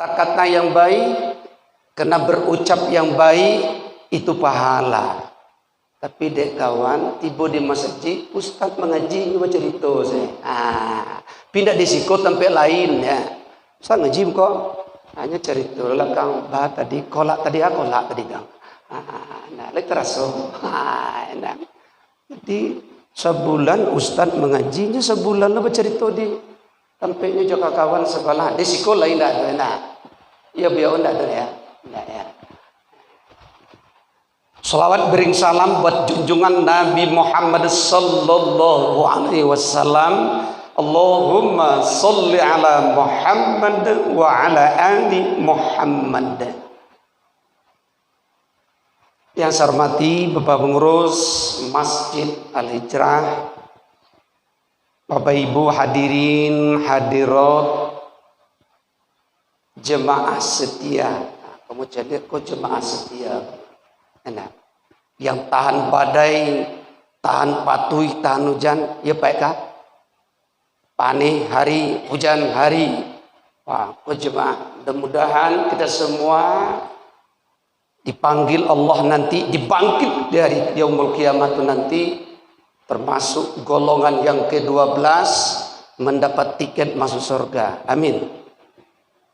kata-kata yang baik, kena berucap yang baik, itu pahala. Tapi dek kawan, tiba di masjid, ustaz mengaji baca cerita saya. Pindah di siko tempat lain ya. Ustaz ngaji kok, hanya cerita lah kang, bah tadi kolak tadi kang. Nah, terasa. Nah. Jadi sebulan ustaz mengajinya sebulan lah bercerita di tempatnya juga kawan sekolah. Di siko lain tak ada. Nah, ya biar tak ada ya. Nah, ya. Salawat bering salam buat junjungan Nabi Muhammad sallallahu alaihi wasallam. Allahumma salli ala Muhammad wa ala ali Muhammad. Yang saya hormati Bapak Pengurus Masjid Al-Hijrah, Bapak Ibu hadirin hadirat, jemaah setia. Kamu jadi kok jemaah setia? Enak. Yang tahan badai, tahan patuh, tahan hujan, ya baik kah? Panih hari, hujan hari. Wah, jemaah, mudah-mudahan kita semua dipanggil Allah nanti, dibangkit dari yaumul kiamat nanti, termasuk golongan yang ke-12 mendapat tiket masuk surga. Amin.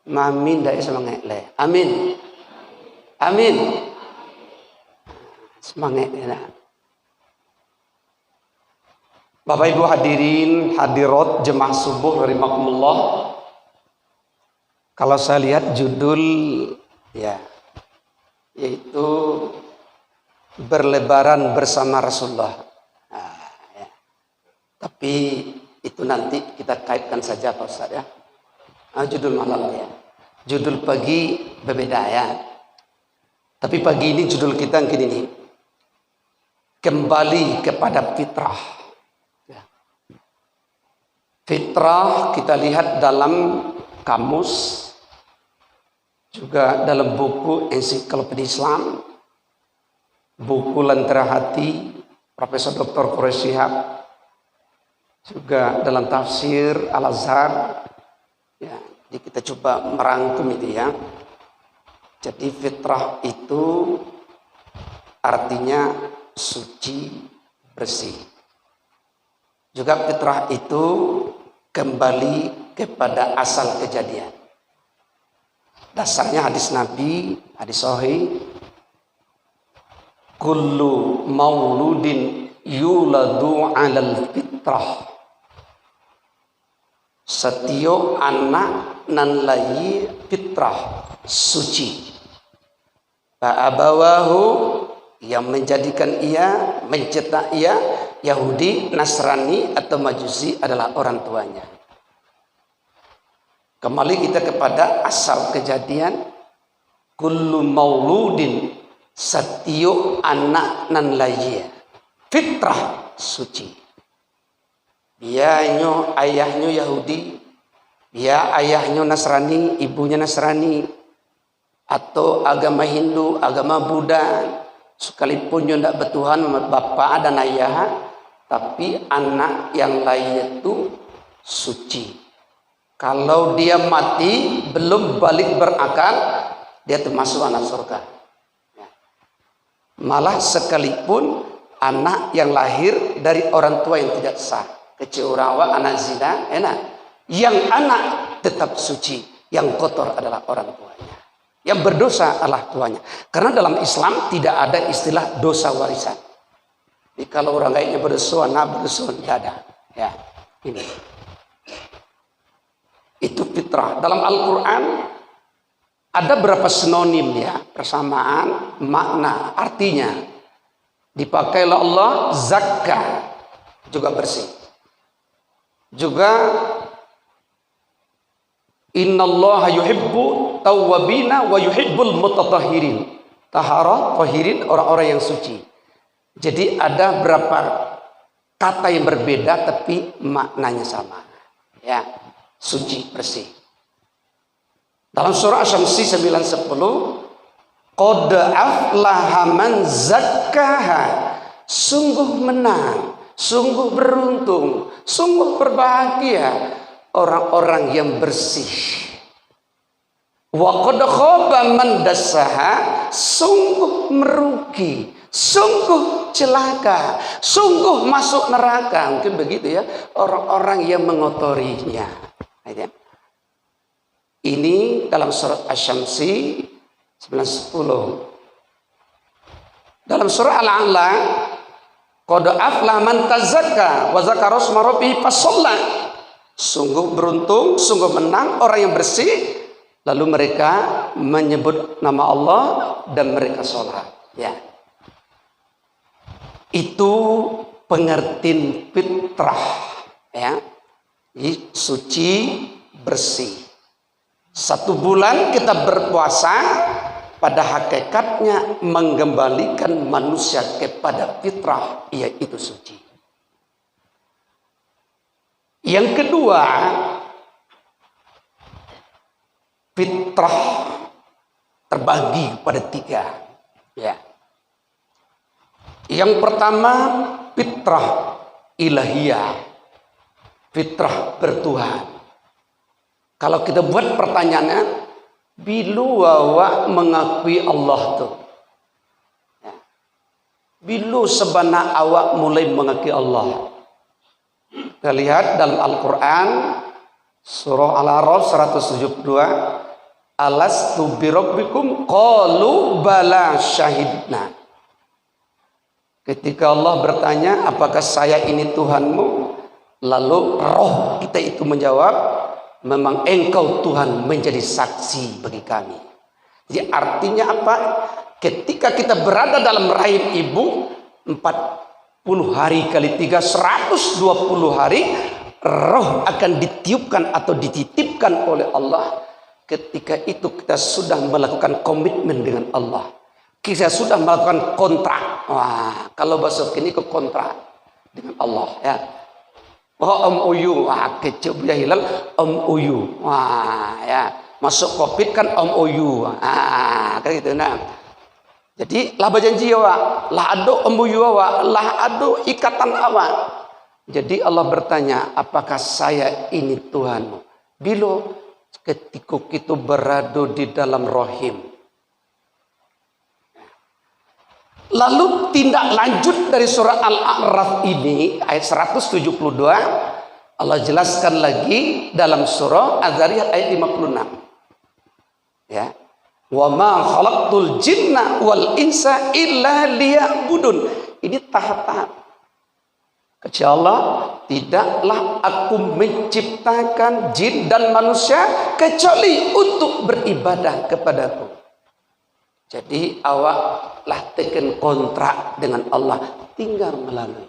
Amin, dah semangat le. Amin. Amin. Semangat ya. Bapak Ibu hadirin hadirat jemaah subuh rahimakumullah. Kalau saya lihat judul ya, yaitu berlebaran bersama Rasulullah. Ya. Tapi itu nanti kita kaitkan saja Pak Ustaz ya. Judul malam ya. Judul pagi berbeda ya. Tapi pagi ini judul kita yang ini. Kembali kepada fitrah. Fitrah kita lihat dalam kamus, juga dalam buku Ensiklopedia Islam, buku Lentera Hati Profesor Dr. Quraish Shihab, juga dalam tafsir Al-Azhar. Ya, jadi kita coba merangkum itu ya. Jadi fitrah itu artinya suci, bersih. Juga fitrah itu kembali kepada asal kejadian. Dasarnya hadis Nabi, hadis sahih. Kullu mauludin yuladu alal fitrah. Setiap anak nan lahir fitrah suci. Fa'abawahu, yang menjadikan ia, mencetak ia Yahudi, Nasrani atau Majusi adalah orang tuanya. Kembali kita kepada asal kejadian. Kullu mauludin, setiap anak nan lahir fitrah suci. Biarnya ayahnya Yahudi, biar ayahnya Nasrani, ibunya Nasrani, atau agama Hindu, agama Buddha, sekalipun dia tidak bertuhan bapak dan ayah, tapi anak yang lain itu suci. Kalau dia mati belum balik berakal, dia termasuk anak surga. Malah sekalipun anak yang lahir dari orang tua yang tidak sah, kecurawa, anak zina, enak. Yang anak tetap suci, yang kotor adalah orang tuanya. Yang berdosa adalah tuanya. Karena dalam Islam tidak ada istilah dosa warisan. Jadi kalau orang lainnya berdosa, anak berdosa, tidak ada. Ya, ini. Itu fitrah. Dalam Al-Quran ada berapa sinonim ya, persamaan makna, artinya. Dipakailah Allah zakah, juga bersih. Juga innallaha yuhibbu tawwabina wa yuhibbul mutatahhirin. Taharah, tahirin, orang-orang yang suci. Jadi ada berapa kata yang berbeda tapi maknanya sama. Ya, suci, bersih. Dalam surah Asy-Syamsi 9:10, qad aflaha man zakkaha. Sungguh menang, sungguh beruntung, sungguh berbahagia orang-orang yang bersih. Wa qad khaba man dassaha, sungguh merugi, sungguh celaka, sungguh masuk neraka. Mungkin begitu ya orang-orang yang mengotorinya. Ini dalam surat Asy-Syamsi 9:10. Dalam surah Al-A'la, qad aflaha man tazakka wa dzakara isma rabbih fasalla. Sungguh beruntung, sungguh menang orang yang bersih, lalu mereka menyebut nama Allah dan mereka sholat. Ya, itu pengertian fitrah. Ya, suci, bersih. 1 bulan kita berpuasa, pada hakikatnya mengembalikan manusia kepada fitrah, yaitu suci. Yang kedua, fitrah terbagi pada 3. Ya. Yang pertama, fitrah ilahiyah, fitrah bertuhan. Kalau kita buat pertanyaannya, bilu wawa mengakui Allah tuh. Ya. Bilu sebana awak mulai mengakui Allah. Kita lihat dalam Al-Quran, surah Al-A'raf 172, alastu birabbikum qalu bala syahidna. Ketika Allah bertanya, apakah saya ini Tuhanmu? Lalu roh kita itu menjawab, memang engkau Tuhan menjadi saksi bagi kami. Jadi artinya apa? Ketika kita berada dalam rahim ibu 40 hari kali 3, 120 hari, roh akan ditiupkan atau dititipkan oleh Allah. Ketika itu kita sudah melakukan komitmen dengan Allah. Kita sudah melakukan kontrak. Wah, kalau bahasa kini ke kontrak dengan Allah ya. Oh, MOU, wah kecil ya hilal MOU, wah ya masuk COVID kan MOU, kayak gitu nah. Jadi lah berjanji awak, lah ado MOU awak, lah ado ikatan awak. Jadi Allah bertanya, apakah saya ini Tuhanmu? Bila ketika kita berada di dalam rahim. Lalu tindak lanjut dari surah Al-A'raf ini ayat 172, Allah jelaskan lagi dalam surah Az-Zariyat ayat 56. Ya. Wa ma khalaqtul jinna wal insa illa liya'budun. Ini tahap-tahap. Kata Allah, tidaklah aku menciptakan jin dan manusia kecuali untuk beribadah kepadaku. Jadi awaklah tekan kontrak dengan Allah, tinggal melalui.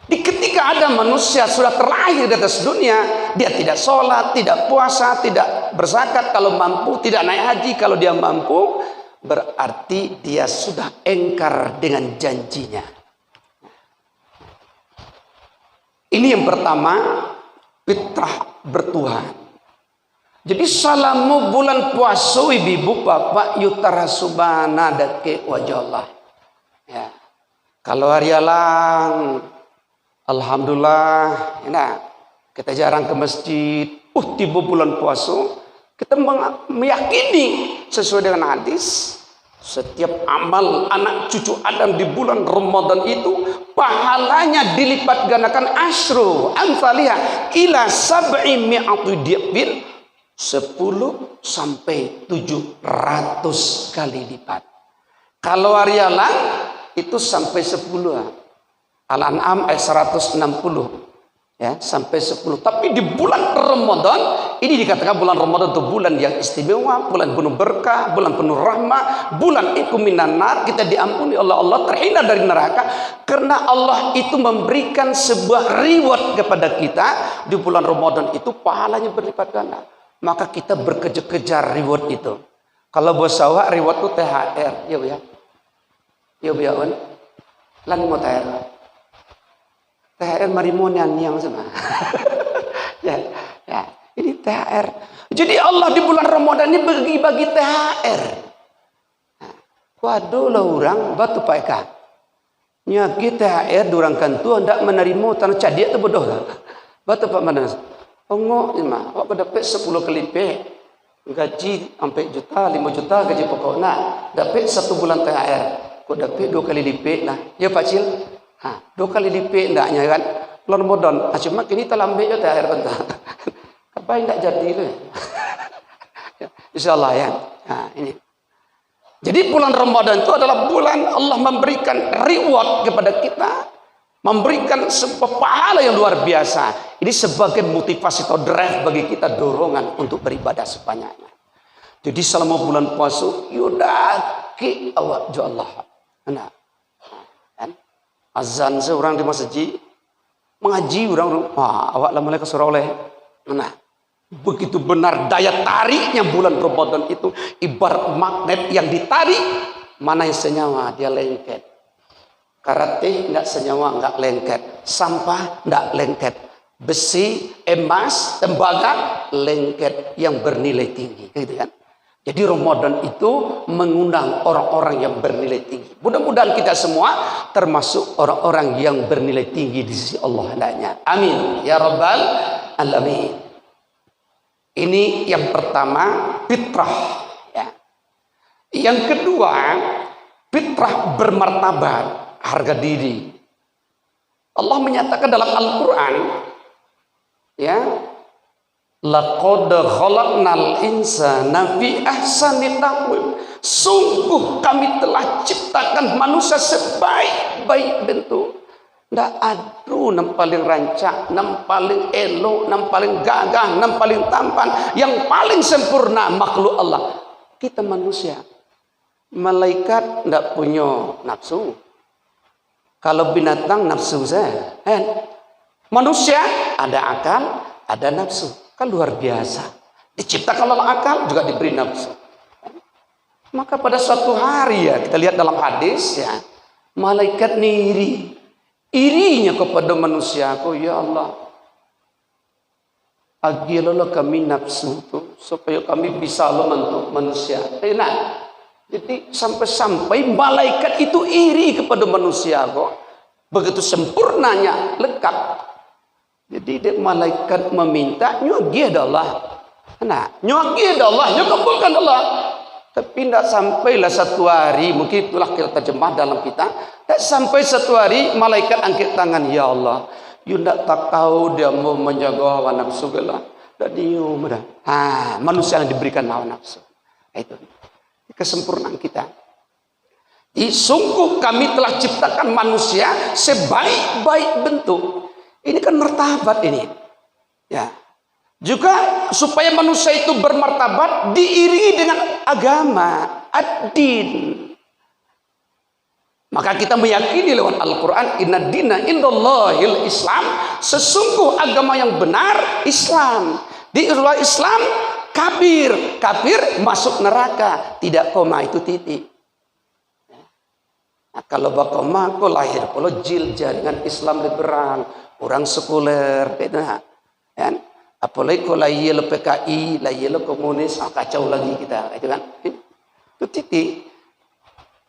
Di ketika ada manusia sudah terlahir di atas dunia, dia tidak sholat, tidak puasa, tidak berzakat kalau mampu, tidak naik haji kalau dia mampu, berarti dia sudah engkar dengan janjinya. Ini yang pertama, fitrah bertuhan. Jadi salamu bulan puasa ibu bapak yutara subhana dake wajah Allah. Ya. Kalau hari alang, alhamdulillah, nah, kita jarang ke masjid. Tiba bulan puasa, kita meyakini sesuai dengan hadis, setiap amal anak cucu Adam di bulan Ramadan itu pahalanya dilipat gandakan asyru amsalihah ila sab'i mi'atu di'bin, 10 sampai 700 kali lipat. Kalau hari alang itu sampai 10. Al-An'am ayat 160 ya, sampai 10. Tapi di bulan Ramadan ini dikatakan bulan Ramadan itu bulan yang istimewa, bulan penuh berkah, bulan penuh rahmat, bulan iku minan nar, kita diampuni oleh Allah, terhindar dari neraka karena Allah itu memberikan sebuah reward kepada kita di bulan Ramadan itu pahalanya berlipat ganda. Maka kita berkejar-kejar reward itu. Kalau bos sawah reward itu THR, ya bu ya. Ya bu ya on. Lan mau THR. THR marimonian yang sama. ya, ini THR. Jadi Allah di bulan Ramadan ini bagi-bagi THR. Waduh lah orang batu paika. Nyaki THR durang kantu hendak menerima tanah cadia itu bodoh lah. Batu pak mana? Ongok ima, awak dapat 10 kali pe. gaji sampai juta, 5 juta gaji pokok. Nah, dapat 1 bulan THR. Kok dapat 2 kali lipat lah. Ya Pak Cil? 2 kali lipat ndaknya kan. Bulan Ramadan, cuma kini telah ambil ya THR bentar. Apa yang tak jadi tu? Insyaallah ya. Nah, ini. Jadi bulan Ramadan itu adalah bulan Allah memberikan reward kepada kita. Memberikan sebuah pahala yang luar biasa. Ini sebagai motivasi atau drive bagi kita, dorongan untuk beribadah sebanyaknya. Jadi selama bulan puasa yudaki awak jo Allah. Nah, kan? Azan seorang di masjid, mengaji orang, awak lah mulai kesurau oleh. Nah, begitu benar daya tariknya bulan Ramadan itu ibarat magnet yang ditarik, mana yang senyawa dia lengket. Karate tidak senyawa, enggak lengket. Sampah tidak lengket. Besi, emas, tembaga lengket yang bernilai tinggi, gitu kan? Jadi Ramadan itu mengundang orang-orang yang bernilai tinggi. Mudah-mudahan kita semua termasuk orang-orang yang bernilai tinggi di sisi Allah hendaknya. Amin ya rabbal alamin. Ini yang pertama, fitrah ya. Yang kedua, fitrah bermartabat, harga diri. Allah menyatakan dalam Al-Quran, ya, laqad khalaqnal insana fi ahsani taqwim. Sungguh kami telah ciptakan manusia sebaik-baik bentuk. Ndak ada yang paling rancak, yang paling elok, yang paling gagah, yang paling tampan, yang paling sempurna makhluk Allah. Kita manusia. Malaikat ndak punya nafsu. Kalau binatang nafsu saya, manusia ada akal, ada nafsu, kan luar biasa. Diciptakan oleh akal juga diberi nafsu. Maka pada suatu hari ya kita lihat dalam hadis ya, malaikat iri, irinya kepada manusia. Oh ya Allah, agilah kami nafsu tu supaya kami bisa membentuk manusia. Nah, jadi sampai-sampai malaikat itu iri kepada manusia kok. Begitu sempurnanya, lengkap. Jadi malaikat meminta, nyuagi adalah. Nah, nyuagi adalah, nyukabulkan Allah. Tapi tidak sampailah satu hari, mungkin itulah kita terjemah dalam kita. Tak sampai satu hari, malaikat angkat tangan, ya Allah. You tidak tak tahu dia mau menjaga hawa nafsu gelah. Dan dia manusia yang diberikan hawa nafsu. Itu kesempurnaan kita. Sungguh kami telah ciptakan manusia sebaik-baik bentuk. Ini kan martabat ini. Ya. Juga supaya manusia itu bermartabat diiringi dengan agama, ad-din. Maka kita meyakini lewat Al-Quran, inna dina indallahil Islam. Sesungguh agama yang benar Islam. Di luar Islam kafir masuk neraka, tidak koma itu titik. Nah, kalau bakoma kau lahir kalau jil jaringan Islam liberal, orang sekuler, beda kan? Apalagi kalau lahir PKI, lahir komunis, kacau lagi kita, itu kan? Itu titik.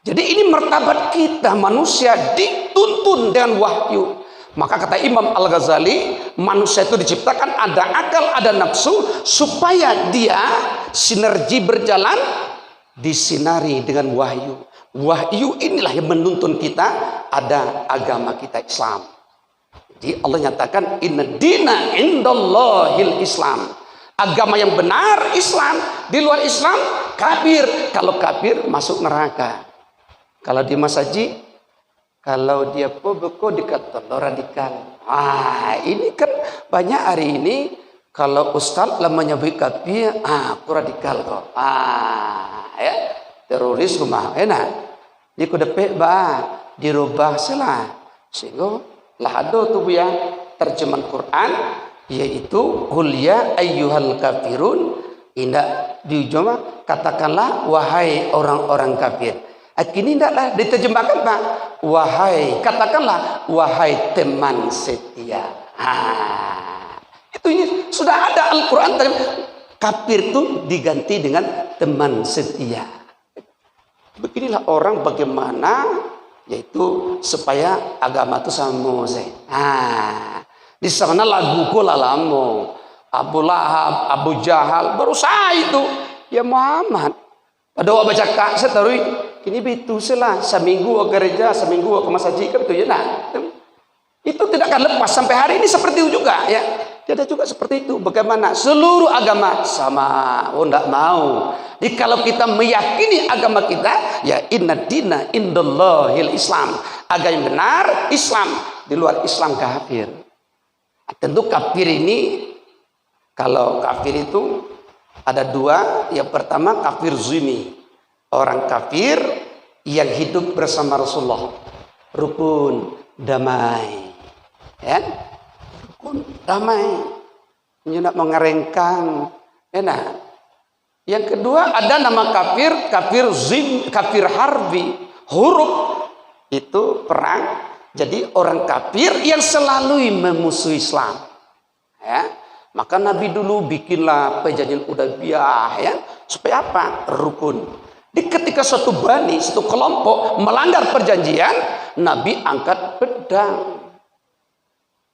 Jadi ini martabat kita manusia dituntun dengan wahyu. Maka kata Imam Al-Ghazali, manusia itu diciptakan ada akal, ada nafsu, supaya dia sinergi berjalan disinari dengan wahyu. Wahyu inilah yang menuntun kita ada agama kita Islam. Jadi Allah nyatakan inna dina indallahil Islam. Agama yang benar Islam. Di luar Islam kafir. Kalau kafir masuk neraka. Kalau di masjid, kalau dia pobeko dikatakan radikal. Ini kan banyak hari ini kalau ustaz lamanya kafir, aku radikal kok. Ya, teroris rumah enak. Di kudepek dirubah salah. Sehingga lah ada tuh ya terjemahan Quran yaitu qul ya ayyuhal kafirun, indah dijoma katakanlah wahai orang-orang kafir. Kini tidaklah diterjemahkan Pak, wahai katakanlah wahai teman setia. Itu sudah ada Al-Quran, kafir itu diganti dengan teman setia. Beginilah orang bagaimana yaitu supaya agama itu sama saya. Di sana lagu kola lamo, Abu Lahab, Abu Jahal berusaha itu Ya Muhammad. Pada awak baca kak setarui kini betul selah seminggu ke gereja, seminggu ke masjid kan betul ya nah. Itu tidak akan lepas sampai hari ini seperti itu juga ya. Tidak juga seperti itu. Bagaimana seluruh agama sama? Oh enggak mau. Jadi kalau kita meyakini agama kita, ya inna dina indallahil Islam. Agama yang benar Islam, di luar Islam kafir. Tentu kafir ini, kalau kafir itu ada dua. Yang pertama kafir zimmi, orang kafir yang hidup bersama Rasulullah, rukun damai, ya, rukun damai, tidak mengerengkan, enak. Yang kedua ada nama kafir, kafir harbi, huruf itu perang. Jadi orang kafir yang selalu memusuhi Islam, ya. Maka Nabi dulu bikinlah perjanjian Hudaybiyah, ya, supaya apa? Rukun. Di ketika suatu bani, suatu kelompok melanggar perjanjian, Nabi angkat pedang.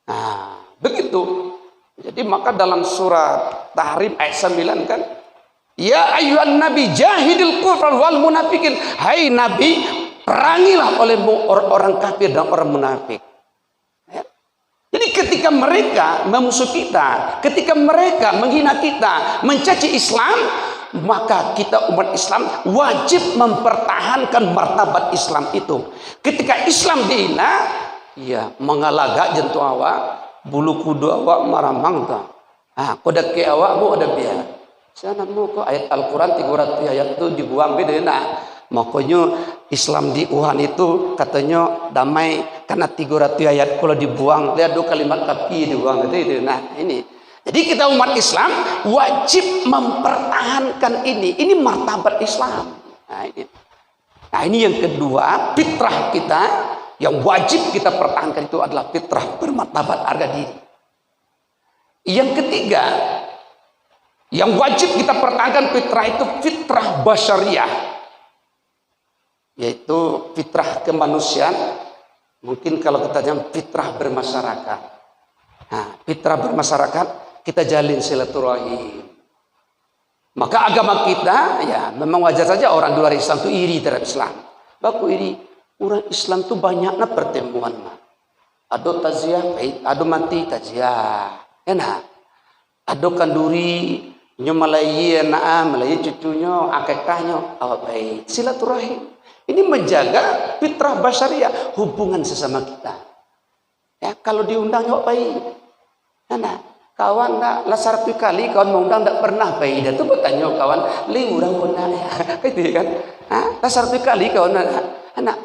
Nah, begitu. Jadi maka dalam surat Tahrim ayat 9 kan, ya ayyuhan nabi jahidil kufar wal munafikin. Hai Nabi, perangilah olehmu orang kafir dan orang munafik. Jadi ketika mereka memusuhi kita, ketika mereka menghina kita, mencaci Islam, maka kita umat Islam wajib mempertahankan martabat Islam itu. Ketika Islam dihina, ya mengalagak jentuh awak, bulu kudu awak maramang ta. Kodak ke awak bu ada biar. Sana mu ko ayat Al-Quran 300 ayat itu dibuang beda nak. Makanya Islam di Wuhan itu katanya damai karena 300 ayat kalau dibuang, lihat dua kalimat kapi dibuang itu. Nah ini, jadi kita umat Islam wajib mempertahankan ini. Ini martabat Islam. Nah ini yang kedua, fitrah kita yang wajib kita pertahankan itu adalah fitrah bermartabat harga diri. Yang ketiga, yang wajib kita pertahankan fitrah itu fitrah basyariah, yaitu fitrah kemanusiaan. Mungkin kalau kita bilang fitrah bermasyarakat. Nah, fitrah bermasyarakat, kita jalin silaturahim. Maka agama kita, ya memang wajar saja orang luar Islam itu iri terhadap Islam. Baku iri, orang Islam itu banyaknya pertemuan. Ado taziah, ado mati taziah. Enak. Ado kanduri, nyomalayi anak, malayi cucunya, akikahnya, awak baik. Silaturahim. Ini menjaga fitrah basyariah, hubungan sesama kita. Ya, kalau diundang yuk baik. Nah, kawan nak lasar kali kawan mengundang tak pernah baik. Dia tu bertanya kawan, li orang pernah ya. Gitu kan? Lasar kali kawan anak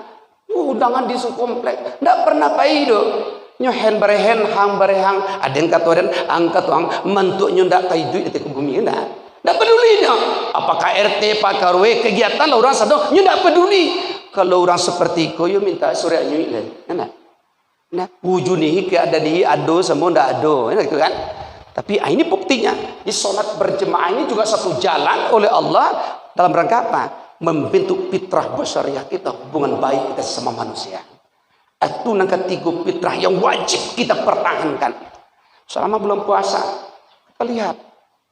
undangan di su komplek, tak pernah baik do. Nyohen berehen hang berehang, ada yang kata angkat uang, mentuknya tak kaidu itu ke bumi enggak. Tidak peduli dia. Apakah RT, Pak RW, kegiatan lah orang sadar, dia tidak peduli. Kalau orang seperti kau, you minta surya nyui lah. Nah, wujud ni ada di ado semua tidak ado, gitu kan? Tapi ini buktinya. Di solat berjemaah ini juga satu jalan oleh Allah dalam rangka apa? Membentuk fitrah basyariah kita, hubungan baik kita sama manusia. Itu nangka tiga fitrah yang wajib kita pertahankan. Selama bulan puasa, kita lihat.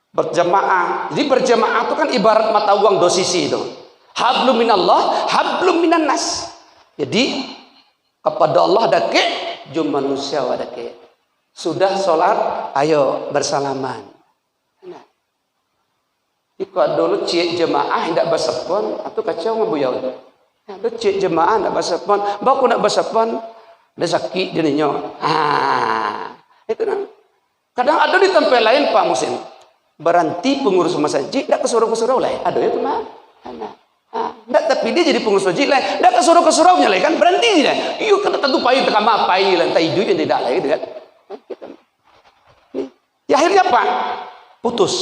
Berjamaah. Jadi berjamaah itu kan ibarat mata uang dua sisi itu. Hablum minallah, hablum minan nas. Jadi kepada Allah dake, jum manusia wadake. Sudah sholat, ayo bersalaman. Nah. Jika dulu cik jemaah tidak bersapon, atau kacau ngabuyau. Ada cik jemaah tidak bersapon, baku nak bersapon, ada sakit dirinya. Itu nah. Kadang ada di tempat lain Pak Musin. Berhenti pengurus masjid, tidak ke surau lah. Ada ya tuh mah. Tidak, tapi dia jadi pengurus masjid lah. Tidak ke surau-suraunya lah kan. Berhenti dia. Iyo kena tentu payu tekan apa payu lah. Entah hijau yang tidak lah gitu kan. Ya akhirnya apa? Putus.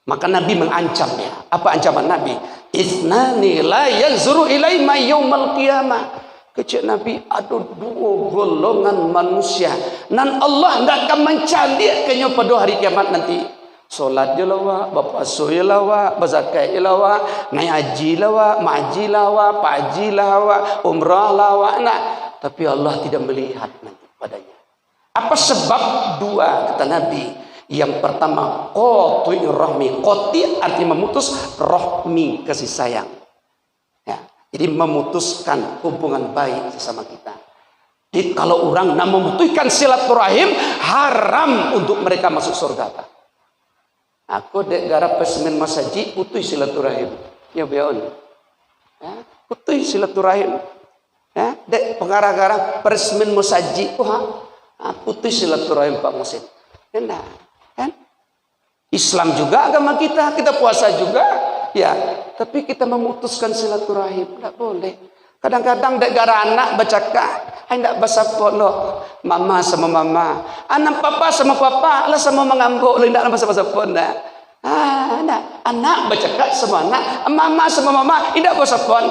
Maka Nabi mengancamnya. Apa ancaman Nabi? Isnani la yanzuru ilaima yaumal qiyamah. Kecil Nabi, ada dua golongan manusia. Dan Allah tidak akan mencalikannya pada hari kiamat nanti. Solat je lawa, bapasuh je lawa, berzakat je lawa, naik haji lawa, maji lawa, paji lawa, umrah lawa. Nah, tapi Allah tidak melihat nanti padanya. Apa sebab dua kata Nabi? Yang pertama, qati rahmi. Qati artinya memutus, rahmi kasih sayang. Ya, jadi memutuskan hubungan baik sesama kita. Jadi kalau orang nak memutuskan silaturahim, haram untuk mereka masuk surga, Pak. Aku dek garap pesmen masaji putus silaturahim. Ya beon. Ya, putus silaturahim. Ya, dek pengarah-garah pesmen masaji putus silaturahim Pak Musin. Enak, kan? Islam juga agama kita puasa juga, ya. Tapi kita memutuskan silaturahim, tidak boleh. Kadang-kadang dek gara anak bercakap, hendak basapot lo, mama sama mama, anak papa sama papa, lah sama mengambuk, hendak basapot dah. Anak bercakap sama anak, mama sama mama, hendak basapot.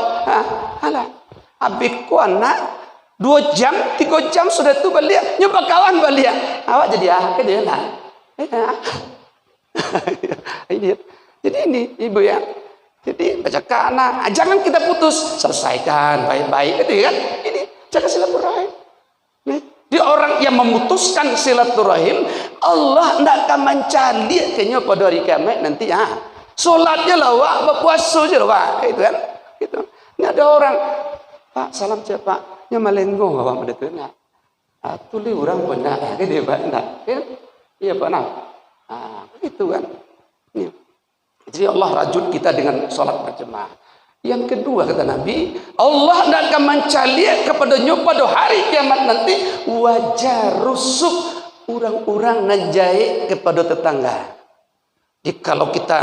Alah, abikku anak 2 jam, 3 jam sudah tu balik, nyoba kawan balik. Awak jadi dia lah. Jadi ini ibu ya. Jadi bercakap anak, jangan kita putus, selesaikan baik-baik gitu kan. Ini jaga silaturahim. Di orang yang memutuskan silaturahim, Allah tidak akan mencari kayaknya pada hari kiamat nanti solatnya lah wak, berpuasa je lah wak, gitu kan. Gitu. Ini ada orang, Pak salam je Pak, nya malenggong awak pada tu nak. Tuli orang benar, gitu Pak nak. Iya Pak nak. Gitu kan. Ini. Jadi Allah rajut kita dengan sholat berjemaah. Yang kedua kata Nabi, Allah tidak akan mencaliak kepadanya pada hari kiamat nanti wajah rusuk orang-orang najai kepada tetangga. Jadi kalau kita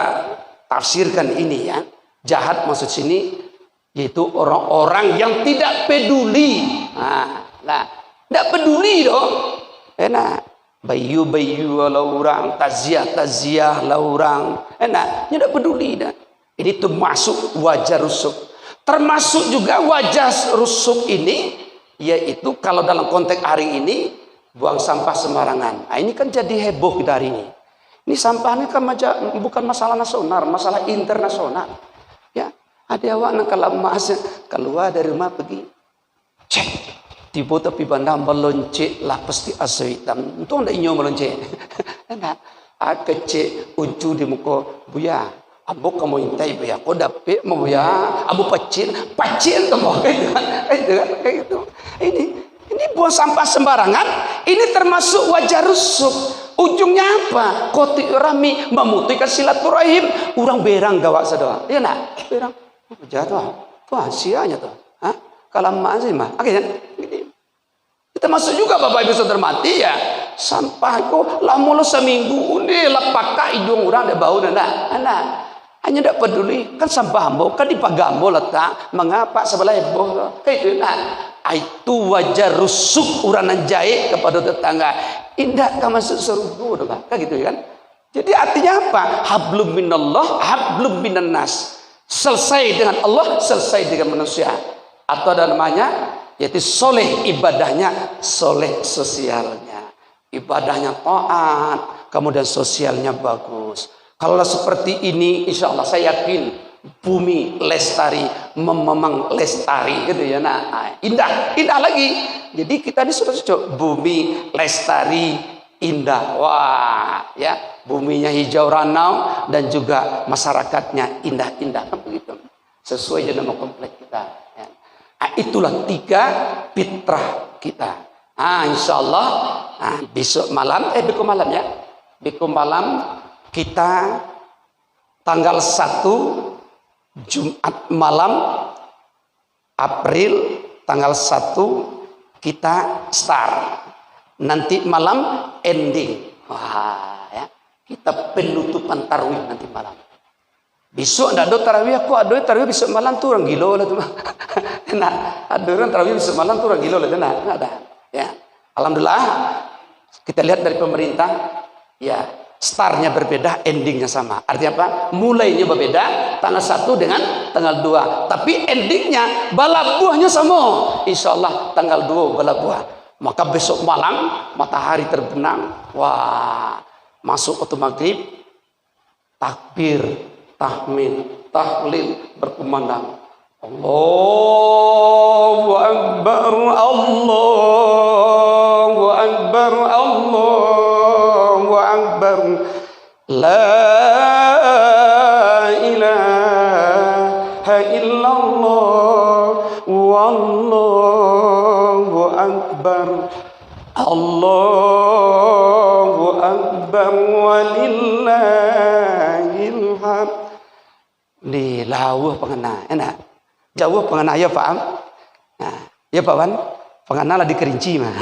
tafsirkan ini ya, jahat maksud sini yaitu orang-orang yang tidak peduli. Tidak peduli dong. Enak. Bayu-bayu lah orang, taziah lah orang. Enak, tidak peduli dah. Ini termasuk wajah rusuk. Termasuk juga wajah rusuk ini, yaitu kalau dalam konteks hari ini, buang sampah sembarangan. Ini kan jadi heboh kita hari ini. Ini sampah ini kan bukan masalah nasional, masalah internasional. Ya, ada awak nak kalau mas keluar dari rumah pergi, cek. Tiba tapi bandang meloncek lah pasti asa hitam. Itu anda inyo meloncek. Enak. Kecek uncu di muka buya. Abu kamu intai buya. Kau dapet mau buya. Abu pacin kamu. Kayak gitu. Ini buang sampah sembarangan. Ini termasuk wajah rusuk. Ujungnya apa? Qati rahmi, memutihkan silaturahim. Orang berang gawak sedang. Iya nak? Berang. Jatuh. Wah sianya tuh. Kalau masih mah. Kita masuk juga Bapak Ibu Saudara mati ya. Sampah itu lah mulu seminggu udah lepaka hidung orang ada bau nana. Hanya tidak peduli kan sampah ambo kan dipagambo letak. Mengapa sebelah heboh? Itu wajah rusuk orang jahit kepada tetangga. Indah kan masuk surga doa. Kan gitu kan? Jadi artinya apa? Hablum minallah, hablum minan nas. Selesai dengan Allah, selesai dengan manusia. Atau ada namanya yaitu soleh ibadahnya, soleh sosialnya. Ibadahnya taat, kemudian sosialnya bagus. Kalau seperti ini, insya Allah saya yakin bumi lestari, memang lestari gitu ya. Nah, indah lagi. Jadi kita ini sudah cocok bumi lestari, indah. Wah, ya buminya hijau ranau dan juga masyarakatnya indah-indah kan begitu. Sesuai dengan nama komplek kita. Ya. Itulah 3 fitrah kita. Insya Allah besok malam besok malam kita tanggal 1 Jumat malam April tanggal 1 kita start. Nanti malam ending. Wah, ya. Kita penutupan tarawih nanti malam. Besok tidak ada tarawih, aku ada tarawih besok malam tu orang gila lah tu. Nah, ada orang tarawih besok malam tu orang gila lah tu. Nah, ada. Ya, alhamdulillah kita lihat dari pemerintah, ya startnya berbeda, endingnya sama. Artinya apa? Mulainya berbeda, tanggal 1 dengan tanggal 2. Tapi endingnya bala buahnya sama. Insya Allah tanggal 2 bala buah. Maka besok malam matahari terbenam. Wah, masuk waktu maghrib, takbir, tahmid, tahlil berkumandang. Allahu Akbar, Allahu Akbar, Allahu Akbar. La ilaha illallah wallahu akbar. Allahu akbar walillahil hamd. Di lawuh pengena enak. Jauh pengena ya paham? Nah, ya Pak Wan, pengena lah di Kerinci mah.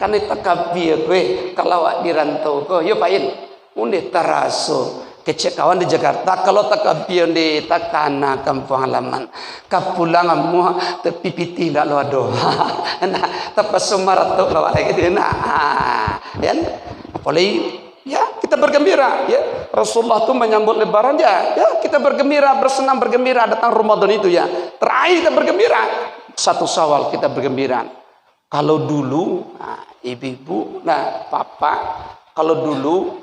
Kan itu kabir we kalau di rantau ko yo pain unde taraso kecek kawan di Jakarta kalau takabir di takana kampung halaman kapulangan mu tepi piti dak lo ado nah tepas sumarat to lo gitu nah kan boleh ya kita bergembira ya Rasulullah tuh menyambut lebaran ya kita bergembira bersenang bergembira datang Ramadan itu ya terakhir kita bergembira 1 Syawal kita bergembira. Kalau dulu, nah, ibu-ibu, nah papa, kalau dulu